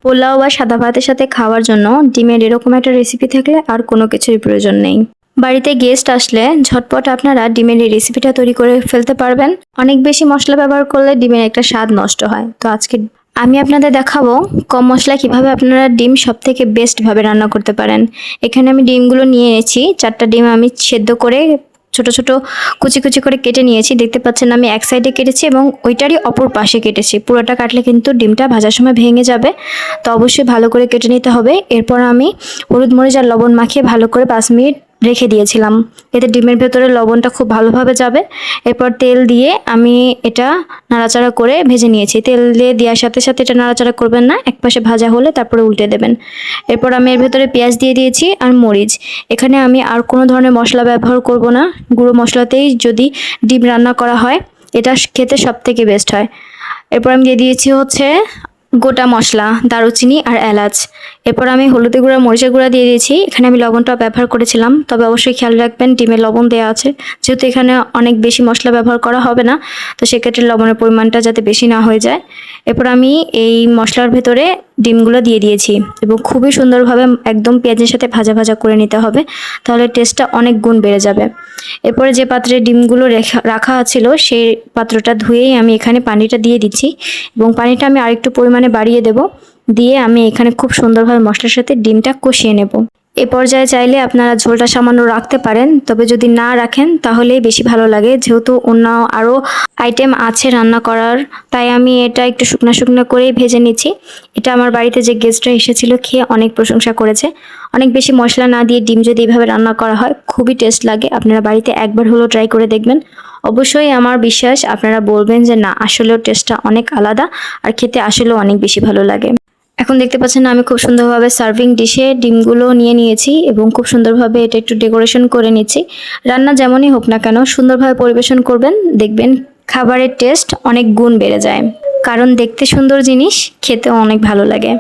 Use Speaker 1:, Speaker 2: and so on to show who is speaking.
Speaker 1: পোলাও বা সাদা ভাতের সাথে খাওয়ার জন্য ডিমের এরকম একটা রেসিপি থাকলে আর কোনো কিছুর প্রয়োজন নেই। বাড়িতে গেস্ট আসলে ঝটপট আপনারা ডিমের এই রেসিপিটা তৈরি করে ফেলতে পারবেন। অনেক বেশি মশলা ব্যবহার করলে ডিমের একটা স্বাদ নষ্ট হয়। তো আজকে আমি আপনাদের দেখাবো কম মশলায় কিভাবে আপনারা ডিম সবথেকে বেস্ট ভাবে রান্না করতে পারেন। এখানে আমি ডিমগুলো নিয়ে এনেছি। 4টা ডিম আমি সেদ্ধ করে ছোট ছোট কুচি কুচি করে কেটে নিয়েছি। দেখতে পাচ্ছেন আমি এক সাইডে কেটেছি এবং ওইটারই অপর পাশে কেটেছি। পুরোটা কাটলে কিন্তু ডিমটা ভাজার সময় ভেঙে যাবে, তো অবশ্যই ভালো করে কেটে নিতে হবে। এরপর আমি হলুদ মরিচ আর লবণ মাখিয়ে ভালো করে 5 মিনিট রেখে দিয়েছিলাম, এতে ডিমের ভেতরে লবণটা খুব ভালোভাবে যাবে। এরপর তেল দিয়ে আমি এটা নাড়াচাড়া করে ভেজে নিয়েছি। তেল দিয়ে দেওয়ার সাথে সাথে এটা নাড়াচাড়া করবেন না, এক পাশে ভাজা হলে তারপরে উল্টে দেবেন। এরপর আমি এর ভেতরে পেঁয়াজ দিয়ে দিয়েছি আর মরিচ। এখানে আমি আর কোনো ধরনের মশলা ব্যবহার করব না, গুঁড়ো মশলাতেই যদি ডিম রান্না করা হয় এটা খেতে সবথেকে বেস্ট হয়। এরপর আমি দিয়ে দিয়েছি হচ্ছে গোটা মশলা, দারুচিনি আর এলাচ। এরপর আমি হলুদের গুঁড়া মরিচের গুঁড়া দিয়ে দিয়েছি। এখানে আমি লবণটা ব্যবহার করেছিলাম, তবে অবশ্যই খেয়াল রাখবেন ডিমে লবণ দেওয়া আছে, যেহেতু এখানে অনেক বেশি মশলা ব্যবহার করা হবে না, তো সেক্ষেত্রে লবণের পরিমাণটা যাতে বেশি না হয়ে যায়। এরপর আমি এই মশলার ভেতরে ডিমগুলো দিয়ে দিয়েছি এবং খুবই সুন্দরভাবে একদম পেঁয়াজের সাথে ভাজা ভাজা করে নিতে হবে, তাহলে টেস্টটা অনেক গুণ বেড়ে যাবে। এরপরে যে পাত্রে ডিমগুলো রাখা ছিল সেই পাত্রটা ধুয়েই আমি এখানে পানিটা দিয়ে দিচ্ছি এবং পানিটা আমি আরেকটু পরিমাণে বাড়িয়ে দেব। দিয়ে আমি এখানে খুব সুন্দরভাবে মশলার সাথে ডিমটা কষিয়ে নেব। এ পর্যায়ে চাইলে আপনারা ঝোলটা সামান্য রাখতে পারেন, তবে যদি না রাখেন তাহলেই বেশি ভালো লাগে, যেহেতু অন্য আরও আইটেম আছে রান্না করার, তাই আমি এটা একটু শুকনো শুকনো করেই ভেজে নিচ্ছি। এটা আমার বাড়িতে যে গেস্টরা এসেছিল খেয়ে অনেক প্রশংসা করেছে। অনেক বেশি মশলা না দিয়ে ডিম যদি এইভাবে রান্না করা হয় খুবই টেস্ট লাগে। আপনারা বাড়িতে একবার হলেও ট্রাই করে দেখবেন, অবশ্যই আমার বিশ্বাস আপনারা বলবেন যে না, আসলেও টেস্টটা অনেক আলাদা আর খেতে আসলেও অনেক বেশি ভালো লাগে। এখন দেখতে পাচ্ছেন আমি খুব সুন্দরভাবে সার্ভিং ডিশে ডিমগুলো নিয়ে নিয়েছি এবং খুব সুন্দরভাবে এটা একটু ডেকোরেশন করে নিচ্ছি। রান্না যেমনই হোক না কেন সুন্দরভাবে পরিবেশন করবেন, দেখবেন খাবারের টেস্ট অনেক গুণ বেড়ে যায়, কারণ দেখতে সুন্দর জিনিস খেতেও অনেক ভালো লাগে।